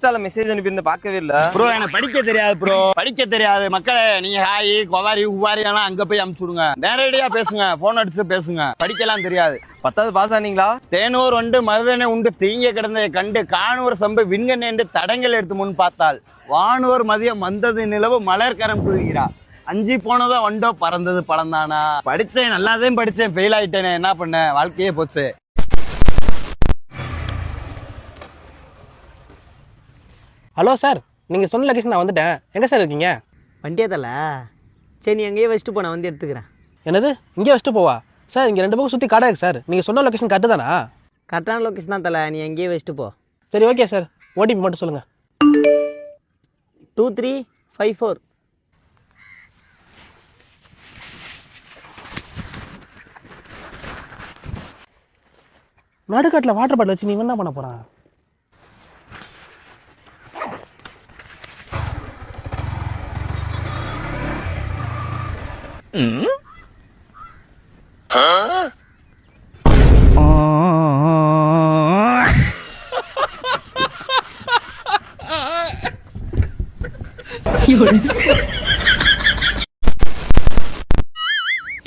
இன்ஸ்டால மெசேஜ் அனுப்பியிருந்த பார்க்கவே இல்ல ப்ரோ. எனக்கு படிக்க தெரியாது ப்ரோ, படிக்க தெரியாது. மக்களே நீங்க ஹாய் கொவாரி உவாரி எல்லாம் அங்க போய் அமுச்சு விடுங்க. நேரடியா பேசுங்க, போன் அடிச்சு பேசுங்க. படிக்கலாம் தெரியாது. 10வது பாஸ் ஆனீங்களா? தேனூர் உண்டு மருதனை உண்டு தீங்க கிடந்ததை கண்டு காணூர் சம்பு விண்கண் என்று தடங்கள் எடுத்து முன் பார்த்தால் வானூர் மதியம் வந்தது நிலவு மலர்கரம் குறுகிறா. 5 போனதோ வண்டோ பறந்தது பழந்தானா. படிச்சேன், நல்லாதான் படிச்சேன், ஃபெயில் ஆயிட்டேனே, என்ன பண்ண, வாழ்க்கையே போச்சு. ஹலோ சார், நீங்கள் சொன்ன லொகேஷன் நான் வந்துட்டேன். எங்கே சார் இருக்கீங்க? வண்டியே தல. சரி நீ எங்கேயே வச்சுட்டு போ, நான் வந்து எடுத்துக்கிறேன். என்னது இங்கே வச்சுட்டு போவா? சார் இங்கே 2 பக்கம் சுற்றி கடை இருக்கு சார். நீங்கள் சொன்ன லொகேஷன் கரெக்டு தானா? கரெக்டான லொக்கேஷன் தான் தல, நீ எங்கேயே வச்சுட்டு போ. சரி ஓகே சார், ஓடிபி மட்டும் சொல்லுங்கள். 2354. நடுக்காட்டில் வாட்டர் பாட்டில் வச்சு நீ என்ன பண்ண போகிறான்?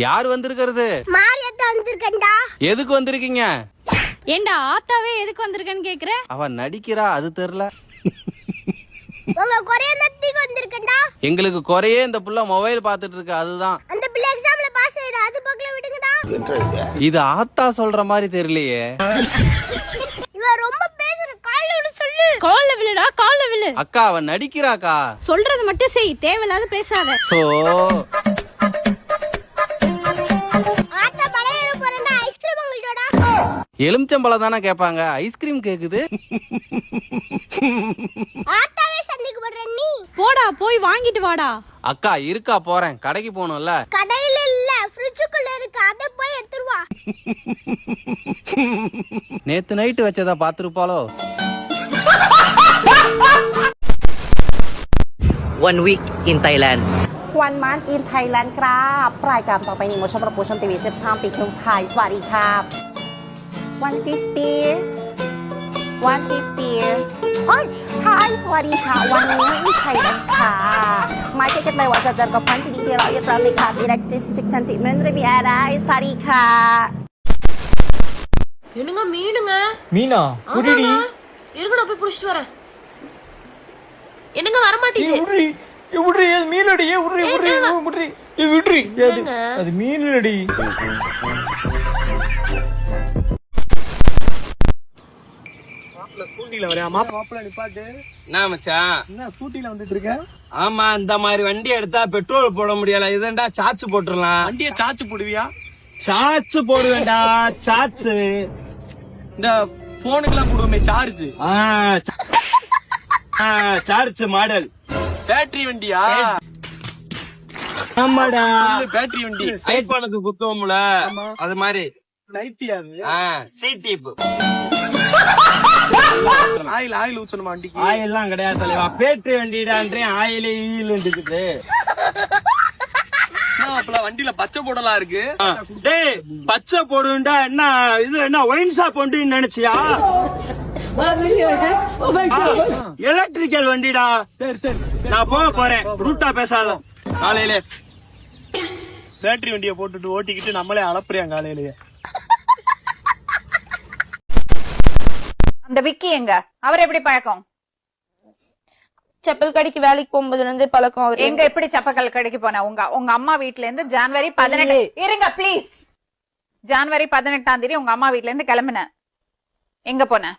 யார் வந்திருக்கிறது? மாரியத்த வந்திருக்கேன்டா. எதுக்கு வந்திருக்கீங்க? ஏண்டா ஆத்தாவே எதுக்கு வந்திருக்கேன்னு கேக்குற? அவ நடிக்கிறா, அது தெரியல. உங்க கொரிய நத்திக்கு வந்திருக்கேன்டா. எங்களுக்கு குறையே இந்த புள்ள மொபைல் பார்த்துட்டு இருக்கு, அதுதான். அந்த பிள்ளை எக்ஸாம்ல பாஸ் ஆயிடு, அது பக்கல விடுங்கடா. இது ஆத்தா சொல்ற மாதிரி தெரியலையே. இவ ரொம்ப பேசுற, கால்ல விடு சொல்லு. கால்ல விழுடா, கால்ல விழு. அக்கா அவ நடிக்கிறாக்கா. சொல்றது மட்டும் செய், தேவையில்லாத பேசாத. சோ ஆத்தா பழைய போறேன்டா, ஐஸ்கிரீம் உங்கள்டா. எலுமிச்சம்பழம் தானே கேட்பாங்க, ஐஸ்கிரீம் கேக்குது. ஆத்தாவே சண்டைக்கு போடுற நீ. போடா, போய் வாங்கிட்டு வாடா. அக்கா இருக்கா, போறேன், கடைக்கு போகணும்ல. கடையில இல்ல, ஃப்ரிட்ஜுக்குள்ள இருக்கு, அத போய் எடுத்துட்டு வா. நேத்து night வச்சதா பாத்துருப்பாளோ. 1 week in Thailand. 1 month in Thailand ครับรายการต่อไปนี้มชมประปูชมทีวี13ปีครึ่งไทยสวัสดีครับ150 เฮ้ยไทยสวัสดีค่ะวันนี้ที่ไทยกันค่ะหมายกันเลยว่าจะเจอกับพันที่ดีที่เราอยากจะไปค่ะ direct 66 10 minutes be alright สวัสดีค่ะ என்னங்க மீனுங்க? மீனா புடிடி. இருங்க நான் போய் புடிச்சிட்டு வரேன். என்னங்க வர மாட்டீங்க? உட்ரி மீனடி, உட்ரி இது உட்ரி. அது மீனடி. ஸ்கூட்டில வரையா மாப்பிள்ள நிப்பாட்டு. என்ன மச்சான், என்ன ஸ்கூட்டில வந்துட்டு இருக்க? ஆமா, இந்த மாதிரி வண்டி எடுத்தா பெட்ரோல் போட முடியல. இதண்டா சார்ஜ் போட்டுடலாம். வண்டியை சார்ஜ் போடுவியா? சார்ஜ் போடுவேண்டா, சார்ஜ். இந்த போனுக்குலாம் போடுவோமே சார்ஜ். சார்ஜ் மாடல் பேட்டரி வண்டியா? ஆமாடா, பேட்டரி வண்டி. ஐபானுக்கு குத்துவோம்ல, அது மாதிரி. லைட்டியா? சிடிப். ஆயில் ஊத்தணுமா வண்டிக்கு? ஆயில்லாம் கிடையாது தலைவா, பேட்டரி வண்டிடான்றேன். ஆயிலே ஈல் இருக்குது. வண்டியில பச்சை போடலாம் இருக்கு. டேய் பச்சை போடுண்டா, என்ன இது என்ன ஒயின் ஷாப் வண்டின்னு நினைச்சியா? எலக்ட்ரிக்கல் வண்டிடா. சரி நான் போறேன், ரூட்டா பேசாத. காலையில பேட்டரி வண்டியை போட்டுட்டு ஓட்டிக்கிட்டு நம்மளே அலப்புறியாங்க காலையிலேயே. அந்த விக்கி எங்க? அவர் எப்படி பழக்கம்? செப்பல் கடைக்கு வேலைக்கு போகும்போதுல இருந்து பழக்கம். அவர் எங்க எப்படி செப்பல் கடைக்கு போன? உங்க அம்மா வீட்ல இருந்து ஜனவரி 18 இருங்க ப்ளீஸ். ஜனவரி 18ஆம் தேதி உங்க அம்மா வீட்ல இருந்து கிளம்பின. எங்க போன?